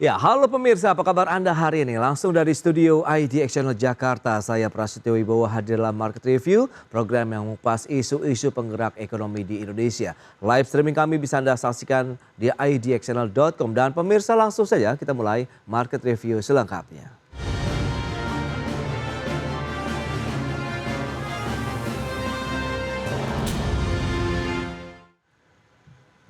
Ya, halo pemirsa, apa kabar Anda hari ini? Langsung dari studio IDX Channel Jakarta, saya Prasetyo Wibowo hadir dalam Market Review, program yang mengupas isu-isu penggerak ekonomi di Indonesia. Live streaming kami bisa Anda saksikan di idxchannel.com. Dan pemirsa, langsung saja kita mulai Market Review selengkapnya.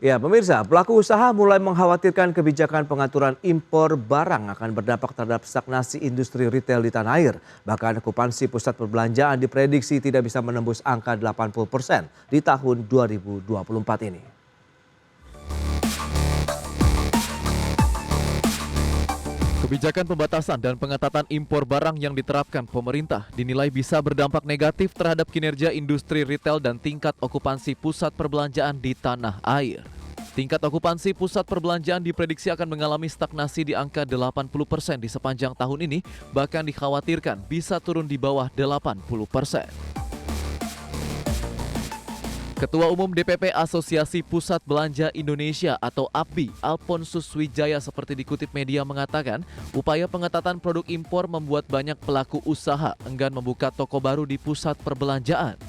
Ya, pemirsa, pelaku usaha mulai mengkhawatirkan kebijakan pengaturan impor barang akan berdampak terhadap stagnasi industri retail di tanah air. Bahkan okupansi pusat perbelanjaan diprediksi tidak bisa menembus angka 80% di tahun 2024 ini. Kebijakan pembatasan dan pengetatan impor barang yang diterapkan pemerintah dinilai bisa berdampak negatif terhadap kinerja industri retail dan tingkat okupansi pusat perbelanjaan di tanah air. Tingkat okupansi pusat perbelanjaan diprediksi akan mengalami stagnasi di angka 80% di sepanjang tahun ini, bahkan dikhawatirkan bisa turun di bawah 80%. Ketua Umum DPP Asosiasi Pusat Belanja Indonesia atau APBI, Alfonsus Wijaya seperti dikutip media mengatakan, upaya pengetatan produk impor membuat banyak pelaku usaha enggan membuka toko baru di pusat perbelanjaan.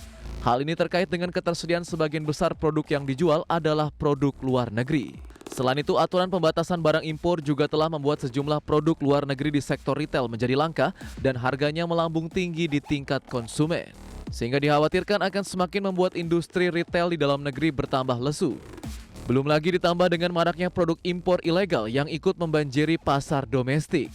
Hal ini terkait dengan ketersediaan sebagian besar produk yang dijual adalah produk luar negeri. Selain itu, aturan pembatasan barang impor juga telah membuat sejumlah produk luar negeri di sektor retail menjadi langka dan harganya melambung tinggi di tingkat konsumen. Sehingga dikhawatirkan akan semakin membuat industri retail di dalam negeri bertambah lesu. Belum lagi ditambah dengan maraknya produk impor ilegal yang ikut membanjiri pasar domestik.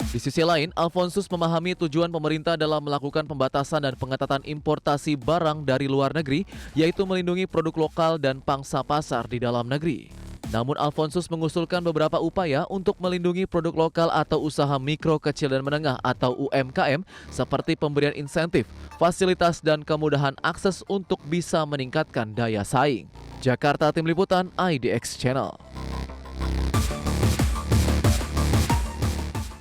Di sisi lain, Alfonsus memahami tujuan pemerintah dalam melakukan pembatasan dan pengetatan importasi barang dari luar negeri, yaitu melindungi produk lokal dan pangsa pasar di dalam negeri. Namun Alfonsus mengusulkan beberapa upaya untuk melindungi produk lokal atau usaha mikro, kecil, dan menengah atau UMKM seperti pemberian insentif, fasilitas, dan kemudahan akses untuk bisa meningkatkan daya saing. Jakarta, Tim Liputan IDX Channel.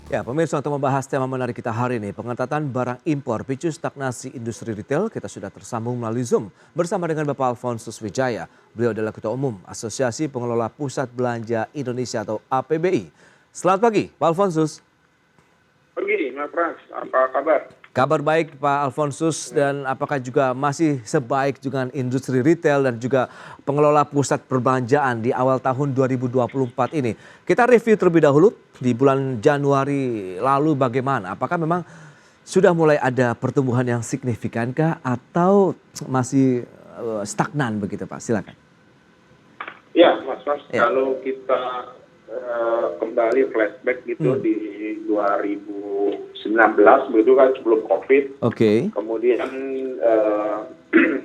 Ya, pemirsa, untuk membahas tema menarik kita hari ini, pengetatan barang impor picu stagnasi industri retail, kita sudah tersambung melalui Zoom bersama dengan Bapak Alfonsus Wijaya. Beliau adalah Ketua Umum Asosiasi Pengelola Pusat Belanja Indonesia atau APBI. Selamat pagi, Pak Alfonsus. Pagi, Mas Pras. Apa kabar? Kabar baik Pak Alfonsus, dan apakah juga masih sebaik dengan industri retail dan juga pengelola pusat perbelanjaan di awal tahun 2024 ini? Kita review terlebih dahulu di bulan Januari lalu bagaimana? Apakah memang sudah mulai ada pertumbuhan yang signifikankah atau masih stagnan begitu Pak? Silakan. Ya, Mas Pras. Ya. Kalau kita kembali flashback gitu di 2019 begitu kan, sebelum COVID. Oke. Kemudian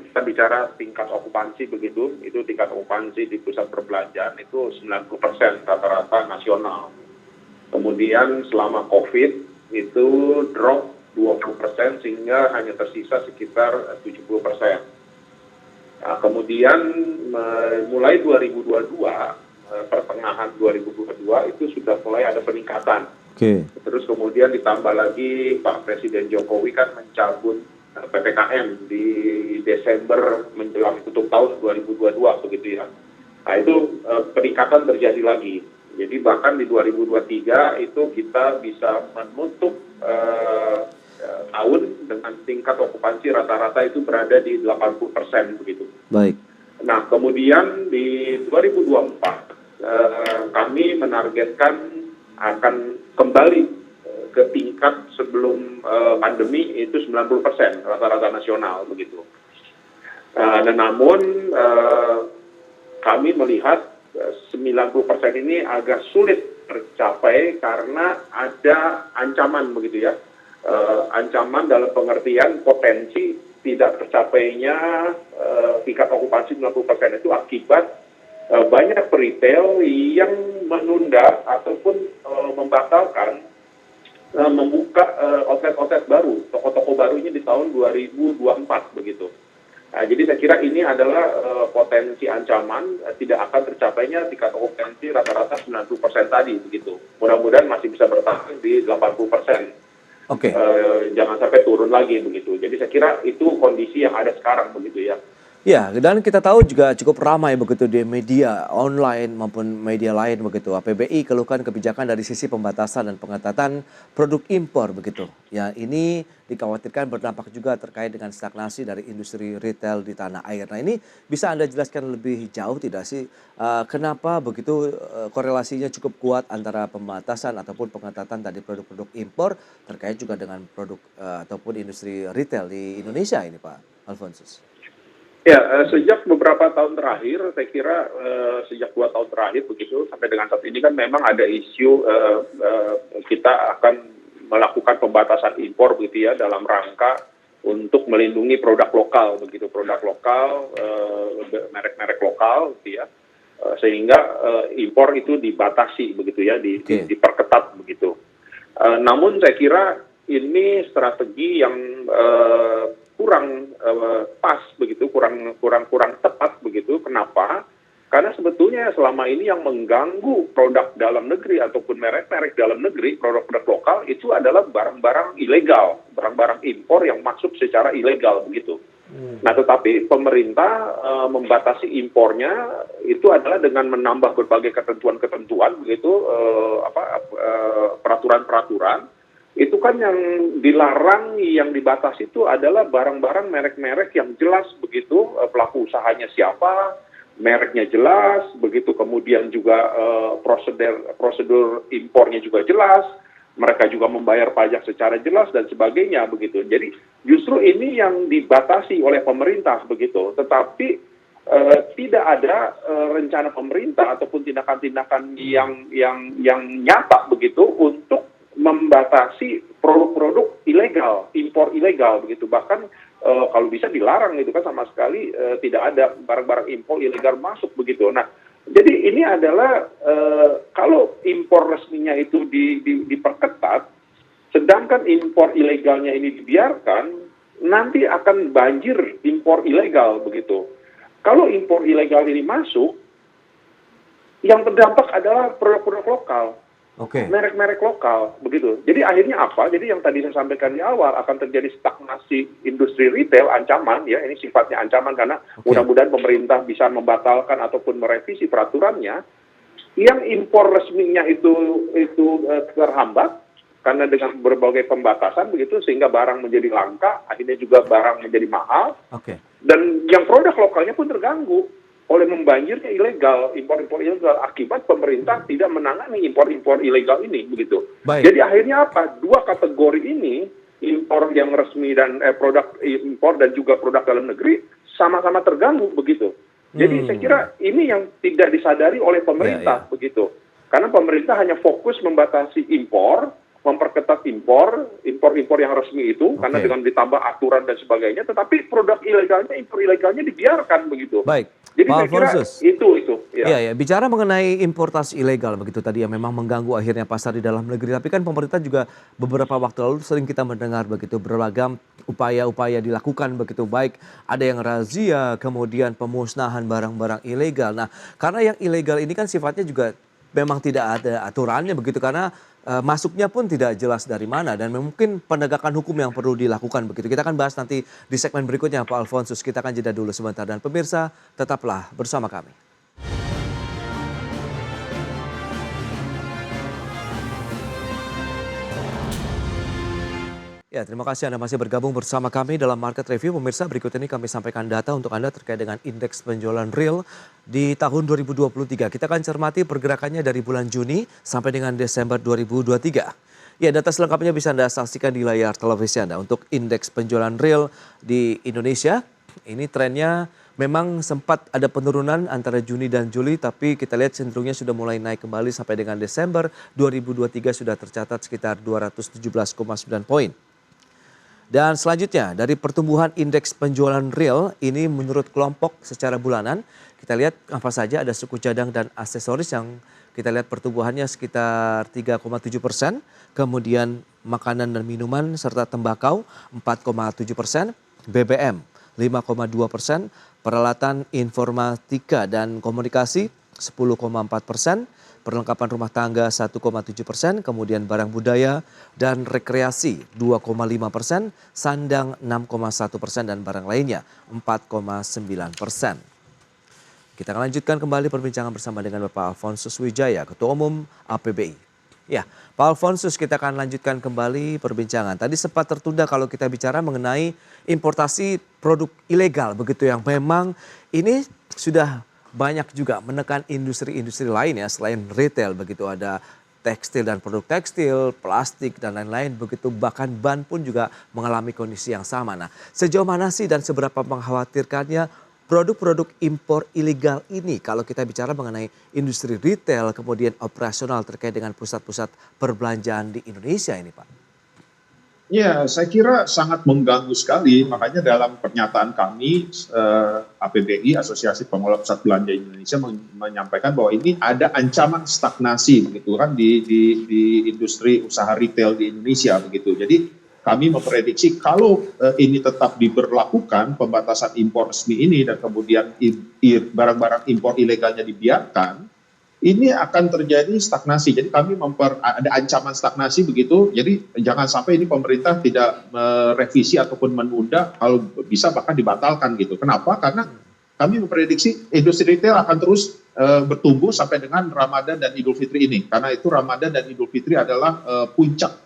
kita bicara tingkat okupansi begitu, itu tingkat okupansi di pusat perbelanjaan itu 90% rata-rata nasional. Kemudian selama COVID itu drop 20% sehingga hanya tersisa sekitar 70%. Nah, kemudian mulai 2022, pertengahan 2022 itu sudah mulai ada peningkatan. Oke. Terus kemudian ditambah lagi Pak Presiden Jokowi kan mencabut PPKM di Desember menjelang tutup tahun 2022 begitu ya. Nah itu peningkatan terjadi lagi. Jadi bahkan di 2023 itu kita bisa menutup tahun dengan tingkat okupansi rata-rata itu berada di 80% begitu. Baik. Nah kemudian di 2024 kami menargetkan akan kembali ke tingkat sebelum pandemi itu 90% rata-rata nasional begitu. Dan namun kami melihat 90% ini agak sulit tercapai karena ada ancaman begitu ya. Ancaman dalam pengertian potensi tidak tercapainya tingkat okupansi 90% itu akibat banyak retail yang menunda ataupun membatalkan membuka outlet-outlet baru, toko-toko barunya di tahun 2024 begitu. Nah, jadi saya kira ini adalah potensi ancaman tidak akan tercapainya tingkat okupansi rata-rata 90% tadi begitu. Mudah-mudahan masih bisa bertahan di 80%. Oke. Jangan sampai turun lagi begitu. Jadi saya kira itu kondisi yang ada sekarang begitu ya. Ya, dan kita tahu juga cukup ramai begitu di media online maupun media lain begitu. APBI keluhkan kebijakan dari sisi pembatasan dan pengetatan produk impor begitu. Ya, ini dikhawatirkan berdampak juga terkait dengan stagnasi dari industri retail di tanah air. Nah, ini bisa Anda jelaskan lebih jauh tidak sih kenapa begitu korelasinya cukup kuat antara pembatasan ataupun pengetatan tadi produk-produk impor terkait juga dengan produk ataupun industri retail di Indonesia ini Pak Alfonsus? Ya, sejak beberapa tahun terakhir, saya kira sejak 2 tahun terakhir begitu sampai dengan saat ini kan memang ada isu kita akan melakukan pembatasan impor begitu ya dalam rangka untuk melindungi produk lokal begitu, produk lokal, merek-merek lokal gitu ya, sehingga impor itu dibatasi begitu ya, diperketat begitu. Namun saya kira ini strategi yang kurang pas begitu, kurang tepat begitu. Kenapa? Karena sebetulnya selama ini yang mengganggu produk dalam negeri ataupun merek-merek dalam negeri, produk-produk lokal itu adalah barang-barang ilegal, barang-barang impor yang masuk secara ilegal begitu. Nah, tetapi pemerintah membatasi impornya itu adalah dengan menambah berbagai ketentuan-ketentuan begitu, peraturan-peraturan. Itu kan yang dilarang, yang dibatasi itu adalah barang-barang merek-merek yang jelas begitu, pelaku usahanya siapa, mereknya jelas, begitu kemudian juga prosedur impornya juga jelas, mereka juga membayar pajak secara jelas dan sebagainya begitu. Jadi justru ini yang dibatasi oleh pemerintah begitu, tetapi tidak ada rencana pemerintah ataupun tindakan-tindakan yang nyata begitu untuk membatasi produk-produk ilegal, impor ilegal begitu. Bahkan kalau bisa dilarang itu kan sama sekali tidak ada barang-barang impor ilegal masuk begitu. Nah, jadi ini adalah kalau impor resminya itu diperketat, sedangkan impor ilegalnya ini dibiarkan, nanti akan banjir impor ilegal begitu. Kalau impor ilegal ini masuk, yang terdampak adalah produk-produk lokal. Oke. Merek-merek lokal begitu. Jadi akhirnya apa? Jadi yang tadi saya sampaikan di awal akan terjadi stagnasi industri retail, ancaman ya, ini sifatnya ancaman karena mudah-mudahan pemerintah bisa membatalkan ataupun merevisi peraturannya. Yang impor resminya itu terhambat karena dengan berbagai pembatasan begitu sehingga barang menjadi langka, akhirnya juga barang menjadi mahal. Oke. Dan yang produk lokalnya pun terganggu oleh membanjirnya ilegal, impor-impor ilegal akibat pemerintah tidak menangani impor-impor ilegal ini begitu. Baik. Jadi akhirnya apa? Dua kategori ini, impor yang resmi dan produk impor dan juga produk dalam negeri sama-sama terganggu begitu. Jadi saya kira ini yang tidak disadari oleh pemerintah begitu. Karena pemerintah hanya fokus membatasi impor, memperketat impor yang resmi itu karena dengan ditambah aturan dan sebagainya, tetapi produk ilegalnya, impor ilegalnya dibiarkan begitu. Baik. Jadi Pak saya kira Alfonsus. itu ya. Iya, bicara mengenai importasi ilegal begitu tadi yang memang mengganggu akhirnya pasar di dalam negeri. Tapi kan pemerintah juga beberapa waktu lalu sering kita mendengar begitu beragam upaya-upaya dilakukan begitu, baik ada yang razia, kemudian pemusnahan barang-barang ilegal. Nah, karena yang ilegal ini kan sifatnya juga memang tidak ada aturannya begitu karena masuknya pun tidak jelas dari mana dan mungkin penegakan hukum yang perlu dilakukan begitu. Kita akan bahas nanti di segmen berikutnya Pak Alfonsus. Kita akan jeda dulu sebentar dan pemirsa tetaplah bersama kami. Ya, terima kasih Anda masih bergabung bersama kami dalam Market Review. Pemirsa, berikut ini kami sampaikan data untuk Anda terkait dengan indeks penjualan real di tahun 2023. Kita akan cermati pergerakannya dari bulan Juni sampai dengan Desember 2023. Ya, data selengkapnya bisa Anda saksikan di layar televisi Anda. Untuk indeks penjualan real di Indonesia, ini trennya memang sempat ada penurunan antara Juni dan Juli, tapi kita lihat cenderungnya sudah mulai naik kembali sampai dengan Desember 2023 sudah tercatat sekitar 217,9 poin. Dan selanjutnya dari pertumbuhan indeks penjualan real ini menurut kelompok secara bulanan, kita lihat apa saja ada suku cadang dan aksesoris yang kita lihat pertumbuhannya sekitar 3,7%, kemudian makanan dan minuman serta tembakau 4,7%, BBM 5,2%, peralatan informatika dan komunikasi 10,4%, perlengkapan rumah tangga 1,7%, kemudian barang budaya dan rekreasi 2,5%, sandang 6,1% dan barang lainnya 4,9%. Kita akan lanjutkan kembali perbincangan bersama dengan Bapak Alfonsus Wijaya, Ketua Umum APBI. Ya, Pak Alfonsus, kita akan lanjutkan kembali perbincangan. Tadi sempat tertunda kalau kita bicara mengenai importasi produk ilegal begitu yang memang ini sudah banyak juga menekan industri-industri lain ya selain retail begitu, ada tekstil dan produk tekstil, plastik dan lain-lain begitu, bahkan ban pun juga mengalami kondisi yang sama. Nah, sejauh mana sih dan seberapa mengkhawatirkannya produk-produk impor ilegal ini kalau kita bicara mengenai industri retail kemudian operasional terkait dengan pusat-pusat perbelanjaan di Indonesia ini, Pak? Ya, saya kira sangat mengganggu sekali. Makanya dalam pernyataan kami, APBI, Asosiasi Pengelola Pusat Belanja Indonesia, menyampaikan bahwa ini ada ancaman stagnasi begitu kan di industri usaha retail di Indonesia begitu. Jadi kami memprediksi kalau ini tetap diberlakukan pembatasan impor resmi ini dan kemudian barang-barang impor ilegalnya dibiarkan, ini akan terjadi stagnasi. Jadi kami ada ancaman stagnasi begitu. Jadi jangan sampai ini pemerintah tidak merevisi ataupun menunda, kalau bisa bahkan dibatalkan gitu. Kenapa? Karena kami memprediksi industri retail akan terus bertumbuh sampai dengan Ramadan dan Idul Fitri ini. Karena itu Ramadan dan Idul Fitri adalah puncak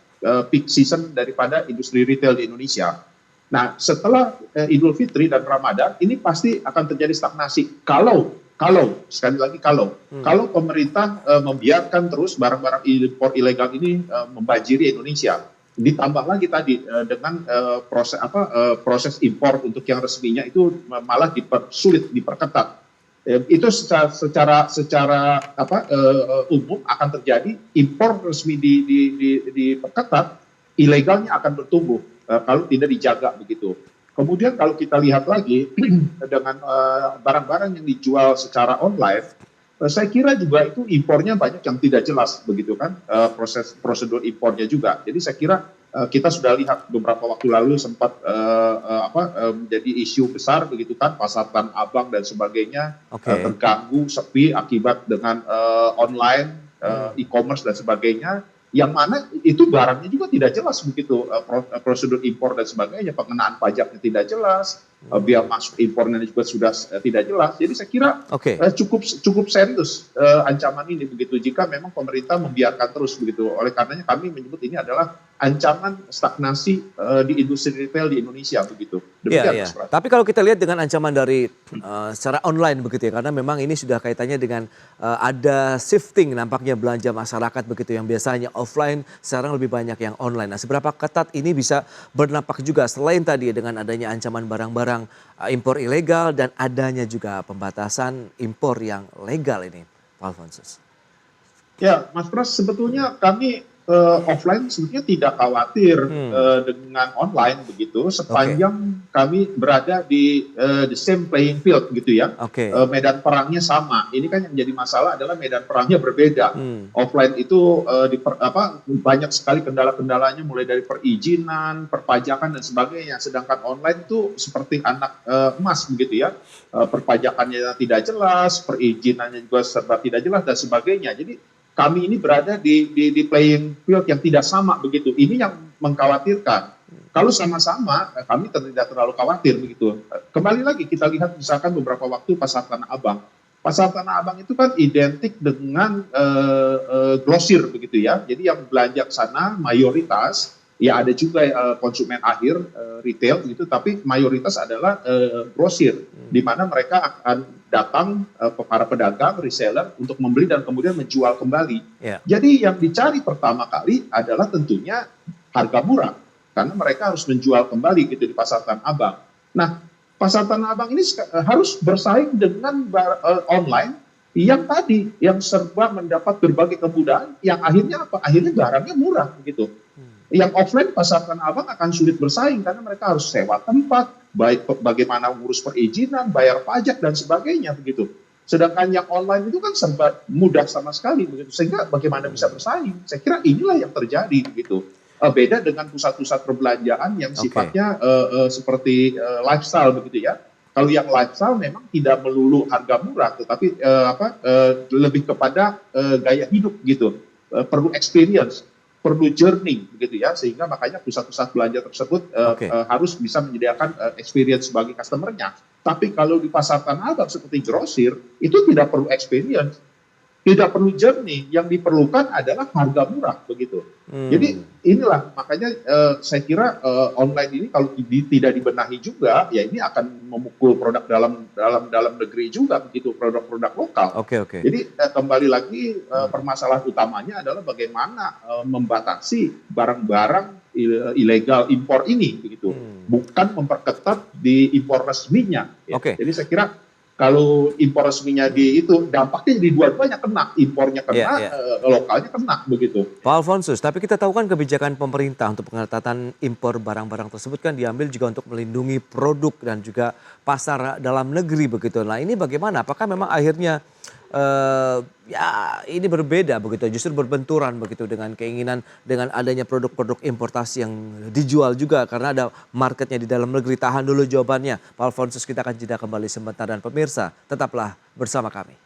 peak season daripada industri retail di Indonesia. Nah, setelah Idul Fitri dan Ramadan ini pasti akan terjadi stagnasi. Kalau sekali lagi kalau pemerintah membiarkan terus barang-barang impor ilegal ini membanjiri Indonesia, ditambah lagi tadi dengan proses impor untuk yang resminya itu malah dipersulit, diperketat. Itu secara umum akan terjadi, impor resmi diperketat, ilegalnya akan bertumbuh kalau tidak dijaga begitu. Kemudian kalau kita lihat lagi dengan barang-barang yang dijual secara online, saya kira juga itu impornya banyak yang tidak jelas begitu kan, prosedur impornya juga. Jadi saya kira kita sudah lihat beberapa waktu lalu sempat menjadi isu besar begitu kan, pasar Tanah Abang dan sebagainya terganggu, sepi akibat dengan online, e-commerce dan sebagainya, yang mana itu barangnya juga tidak jelas begitu, prosedur impor dan sebagainya, pengenaan pajaknya tidak jelas, biaya masuk impornya juga sudah tidak jelas. Jadi saya kira cukup serius ancaman ini begitu jika memang pemerintah membiarkan terus begitu. Oleh karenanya kami menyebut ini adalah ancaman stagnasi di industri retail di Indonesia begitu. Iya. Tapi kalau kita lihat dengan ancaman dari secara online begitu ya, karena memang ini sudah kaitannya dengan ada shifting nampaknya belanja masyarakat begitu, yang biasanya offline sekarang lebih banyak yang online. Nah, seberapa ketat ini bisa berdampak juga selain tadi dengan adanya ancaman barang-barang impor ilegal dan adanya juga pembatasan impor yang legal ini, Pak Alfonsus? Ya, Mas Pras, sebetulnya kami offline sebetulnya tidak khawatir dengan online begitu, sepanjang kami berada di the same playing field gitu ya. Medan perangnya sama. Ini kan yang menjadi masalah adalah medan perangnya berbeda. Offline itu banyak sekali kendala-kendalanya, mulai dari perizinan, perpajakan dan sebagainya. Sedangkan online itu seperti anak emas begitu ya. Perpajakannya tidak jelas, perizinannya juga serba tidak jelas dan sebagainya. Jadi kami ini berada di playing field yang tidak sama begitu. Ini yang mengkhawatirkan. Kalau sama-sama, kami tidak terlalu khawatir begitu. Kembali lagi kita lihat misalkan beberapa waktu Pasar Tanah Abang. Pasar Tanah Abang itu kan identik dengan grosir begitu ya. Jadi yang belanja ke sana mayoritas, ya ada juga konsumen akhir retail gitu, tapi mayoritas adalah grosir, di mana mereka akan datang para pedagang, reseller untuk membeli dan kemudian menjual kembali. Jadi yang dicari pertama kali adalah tentunya harga murah, karena mereka harus menjual kembali gitu di Pasar Tanah Abang. Nah, Pasar Tanah Abang ini harus bersaing dengan online yang serba mendapat berbagai kemudahan, yang akhirnya apa? Akhirnya barangnya murah gitu. Yang offline Pasar Tanah Abang akan sulit bersaing karena mereka harus sewa tempat, baik bagaimana ngurus perizinan, bayar pajak dan sebagainya begitu. Sedangkan yang online itu kan serba mudah sama sekali begitu, sehingga bagaimana bisa bersaing? Saya kira inilah yang terjadi begitu. Beda dengan pusat-pusat perbelanjaan yang sifatnya seperti lifestyle begitu ya. Kalau yang lifestyle memang tidak melulu harga murah, tetapi lebih kepada gaya hidup gitu. Perlu experience, perlu journey begitu ya, sehingga makanya pusat-pusat belanja tersebut harus bisa menyediakan experience bagi customer-nya. Tapi kalau di pasar tanah abang seperti grosir, itu tidak perlu experience, tidak perlu journey, yang diperlukan adalah harga murah begitu. Jadi inilah makanya saya kira online ini kalau tidak dibenahi juga, ya ini akan memukul produk dalam negeri juga begitu, produk-produk lokal. Jadi kembali lagi permasalahan utamanya adalah bagaimana membatasi barang-barang ilegal impor ini begitu, bukan memperketat di impor resminya. Ya. Jadi saya kira kalau impor resminya itu dampaknya jadi dua-duanya kena, impornya kena, lokalnya kena begitu. Pak Alfonsus, tapi kita tahu kan kebijakan pemerintah untuk pengetatan impor barang-barang tersebut kan diambil juga untuk melindungi produk dan juga pasar dalam negeri begitu. Nah ini bagaimana? Apakah memang akhirnya ini berbeda begitu, justru berbenturan begitu dengan keinginan dengan adanya produk-produk importasi yang dijual juga karena ada marketnya di dalam negeri. Tahan dulu jawabannya, Pak Alfonsus, kita akan jeda kembali sebentar dan pemirsa tetaplah bersama kami.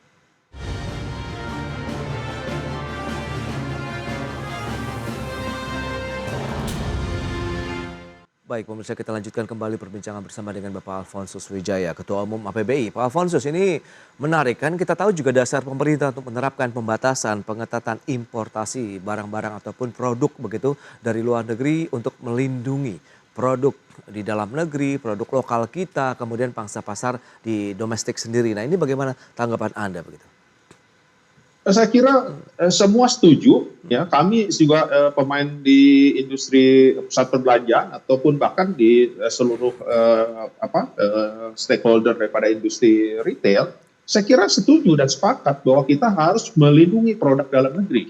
Baik pemirsa, kita lanjutkan kembali perbincangan bersama dengan Bapak Alfonsus Wijaya, Ketua Umum APBI. Pak Alfonsus, ini menarik kan, kita tahu juga dasar pemerintah untuk menerapkan pembatasan pengetatan importasi barang-barang ataupun produk begitu dari luar negeri untuk melindungi produk di dalam negeri, produk lokal kita, kemudian pangsa pasar di domestik sendiri. Nah ini bagaimana tanggapan Anda begitu? Saya kira semua setuju, ya. Kami juga pemain di industri pusat perbelanjaan ataupun bahkan di seluruh stakeholder daripada industri retail. Saya kira setuju dan sepakat bahwa kita harus melindungi produk dalam negeri,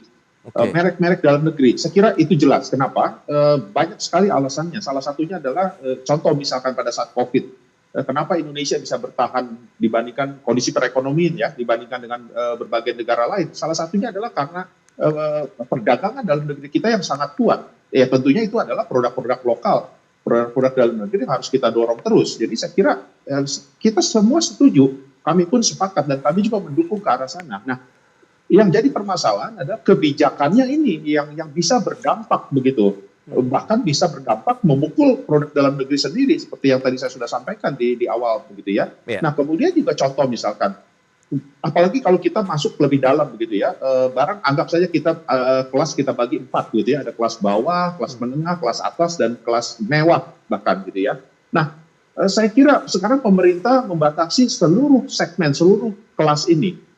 merek-merek dalam negeri. Saya kira itu jelas. Kenapa? Banyak sekali alasannya. Salah satunya adalah contoh misalkan pada saat COVID. Kenapa Indonesia bisa bertahan dibandingkan kondisi perekonomian ya, dibandingkan dengan berbagai negara lain. Salah satunya adalah karena perdagangan dalam negeri kita yang sangat kuat. Ya tentunya itu adalah produk-produk lokal. Produk-produk dalam negeri harus kita dorong terus. Jadi saya kira kita semua setuju, kami pun sepakat dan kami juga mendukung ke arah sana. Nah, yang jadi permasalahan adalah kebijakannya ini yang bisa berdampak begitu. Bahkan bisa berdampak memukul produk dalam negeri sendiri seperti yang tadi saya sudah sampaikan di awal begitu ya. Nah kemudian juga contoh misalkan, apalagi kalau kita masuk lebih dalam begitu ya, barang anggap saja kita kelas kita bagi 4 gitu ya, ada kelas bawah, kelas menengah, kelas atas dan kelas mewah bahkan gitu ya. Nah saya kira sekarang pemerintah membatasi seluruh segmen, seluruh kelas ini.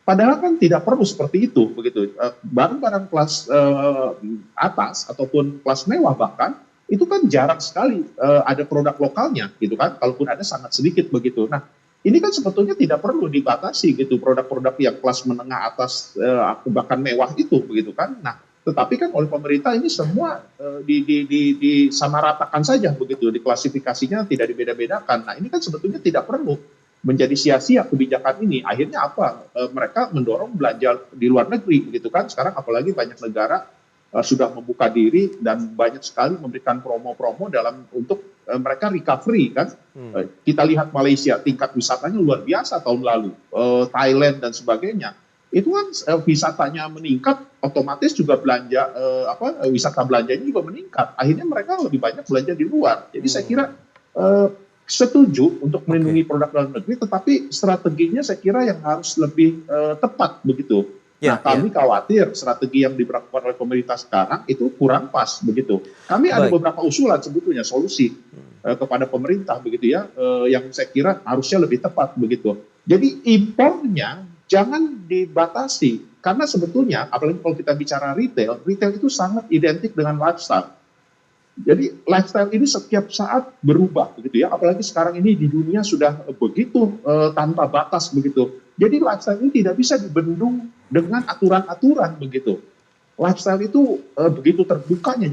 Padahal kan tidak perlu seperti itu, begitu. Barang-barang kelas atas ataupun kelas mewah bahkan itu kan jarang sekali ada produk lokalnya, gitu kan. Kalaupun ada sangat sedikit begitu. Nah, ini kan sebetulnya tidak perlu dibatasi gitu produk-produk yang kelas menengah atas bahkan mewah itu, begitu kan. Nah, tetapi kan oleh pemerintah ini semua disamaratakan saja begitu, diklasifikasinya tidak dibeda-bedakan. Nah, ini kan sebetulnya tidak perlu menjadi sia-sia kebijakan ini. Akhirnya apa? Mereka mendorong belanja di luar negeri gitu kan. Sekarang apalagi banyak negara sudah membuka diri dan banyak sekali memberikan promo-promo untuk mereka recovery kan. Kita lihat Malaysia tingkat wisatanya luar biasa tahun lalu, Thailand dan sebagainya. Itu kan wisatanya meningkat, otomatis juga belanja wisata belanjanya juga meningkat. Akhirnya mereka lebih banyak belanja di luar. Jadi saya kira setuju untuk melindungi produk dalam negeri, tetapi strateginya saya kira yang harus lebih tepat begitu. Nah, kami khawatir strategi yang diberlakukan oleh pemerintah sekarang itu kurang pas begitu. Kami ada beberapa usulan sebetulnya solusi kepada pemerintah begitu ya, yang saya kira harusnya lebih tepat begitu. Jadi impornya jangan dibatasi karena sebetulnya apalagi kalau kita bicara retail itu sangat identik dengan lifestyle. Jadi lifestyle ini setiap saat berubah begitu ya, apalagi sekarang ini di dunia sudah begitu tanpa batas begitu. Jadi lifestyle ini tidak bisa dibendung dengan aturan-aturan begitu. Lifestyle itu begitu terbukanya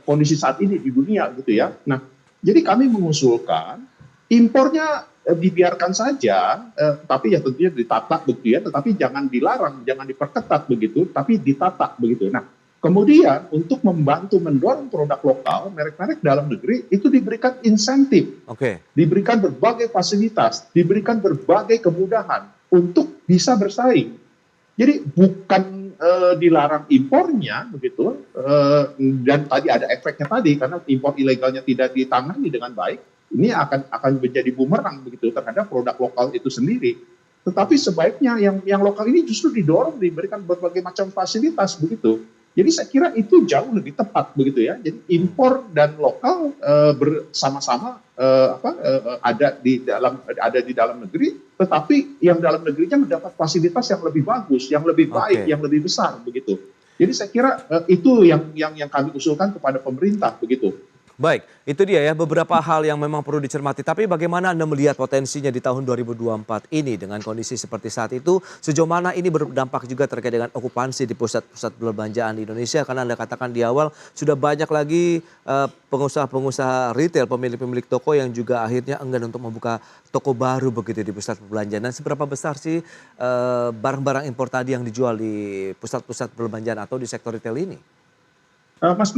kondisi saat ini di dunia gitu ya. Nah, jadi kami mengusulkan impornya dibiarkan saja, tapi ya tentunya ditata begitu ya, tetapi jangan dilarang, jangan diperketat begitu, tapi ditata begitu. Nah, Kemudian untuk membantu mendorong produk lokal, merek-merek dalam negeri itu diberikan insentif, Oke. diberikan berbagai fasilitas, diberikan berbagai kemudahan untuk bisa bersaing. Jadi bukan dilarang impornya begitu, dan tadi ada efeknya tadi karena impor ilegalnya tidak ditangani dengan baik, ini akan menjadi bumerang begitu terhadap produk lokal itu sendiri. Tetapi sebaiknya yang lokal ini justru didorong, diberikan berbagai macam fasilitas begitu. Jadi saya kira itu jauh lebih tepat begitu ya. Jadi impor dan lokal bersama-sama ada di dalam negeri, tetapi yang dalam negerinya mendapat fasilitas yang lebih bagus, yang lebih baik, yang lebih besar begitu. Jadi saya kira itu yang kami usulkan kepada pemerintah begitu. Baik, itu dia ya beberapa hal yang memang perlu dicermati. Tapi bagaimana Anda melihat potensinya di tahun 2024 ini dengan kondisi seperti saat itu? Sejauh mana ini berdampak juga terkait dengan okupansi di pusat-pusat perbelanjaan di Indonesia? Karena Anda katakan di awal sudah banyak lagi pengusaha-pengusaha retail, pemilik-pemilik toko yang juga akhirnya enggan untuk membuka toko baru begitu di pusat perbelanjaan. Dan seberapa besar sih barang-barang impor tadi yang dijual di pusat-pusat perbelanjaan atau di sektor retail ini? Mas,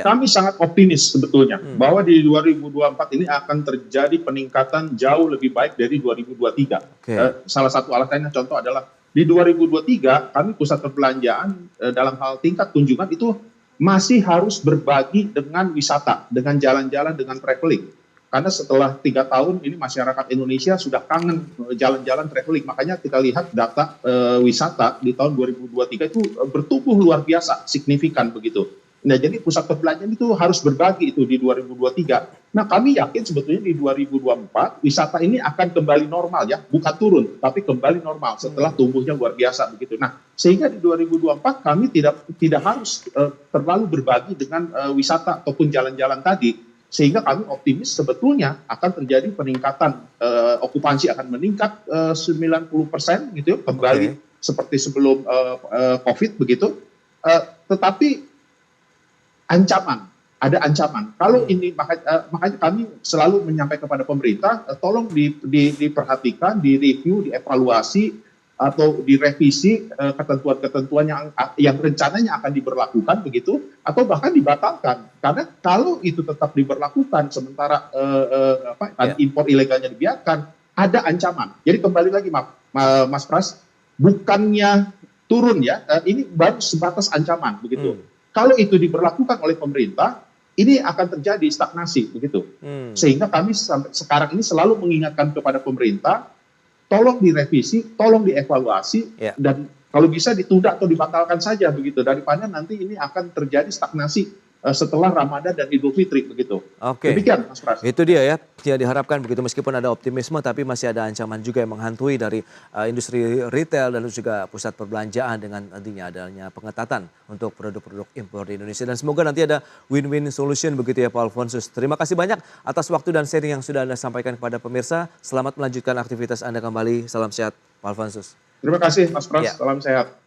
kami sangat optimis sebetulnya bahwa di 2024 ini akan terjadi peningkatan jauh lebih baik dari 2023. Salah satu alasannya contoh adalah di 2023 kami pusat perbelanjaan dalam hal tingkat kunjungan itu masih harus berbagi dengan wisata, dengan jalan-jalan, dengan traveling. Karena setelah 3 tahun ini masyarakat Indonesia sudah kangen jalan-jalan traveling. Makanya kita lihat data wisata di tahun 2023 itu bertumbuh luar biasa, signifikan begitu. Nah, jadi pusat perbelanjaan itu harus berbagi itu di 2023. Nah, kami yakin sebetulnya di 2024 wisata ini akan kembali normal ya, bukan turun, tapi kembali normal setelah tumbuhnya luar biasa begitu. Nah, sehingga di 2024 kami tidak harus terlalu berbagi dengan wisata ataupun jalan-jalan tadi, sehingga kami optimis sebetulnya akan terjadi peningkatan okupansi akan meningkat 90% gitu kembali seperti sebelum COVID begitu. Tetapi ada ancaman. Kalau ini makanya kami selalu menyampaikan kepada pemerintah, tolong diperhatikan, direview, dievaluasi atau direvisi ketentuan-ketentuan yang rencananya akan diberlakukan begitu, atau bahkan dibatalkan. Karena kalau itu tetap diberlakukan sementara impor ilegalnya dibiarkan, ada ancaman. Jadi kembali lagi Mas Pras, bukannya turun ya, ini baru sebatas ancaman begitu. Kalau itu diberlakukan oleh pemerintah, ini akan terjadi stagnasi begitu. Sehingga kami sampai sekarang ini selalu mengingatkan kepada pemerintah, tolong direvisi, tolong dievaluasi, dan kalau bisa ditunda atau dibatalkan saja begitu, daripada nanti ini akan terjadi stagnasi setelah Ramadan dan Idul Fitri begitu. Demikian Mas Pras. Itu dia ya, tidak diharapkan begitu meskipun ada optimisme tapi masih ada ancaman juga yang menghantui dari industri retail dan juga pusat perbelanjaan dengan nantinya adanya pengetatan untuk produk-produk impor di Indonesia. Dan semoga nanti ada win-win solution begitu ya Pak Alfonsus. Terima kasih banyak atas waktu dan sharing yang sudah Anda sampaikan kepada pemirsa. Selamat melanjutkan aktivitas Anda kembali. Salam sehat Pak Alfonsus. Terima kasih Mas Pras, salam sehat.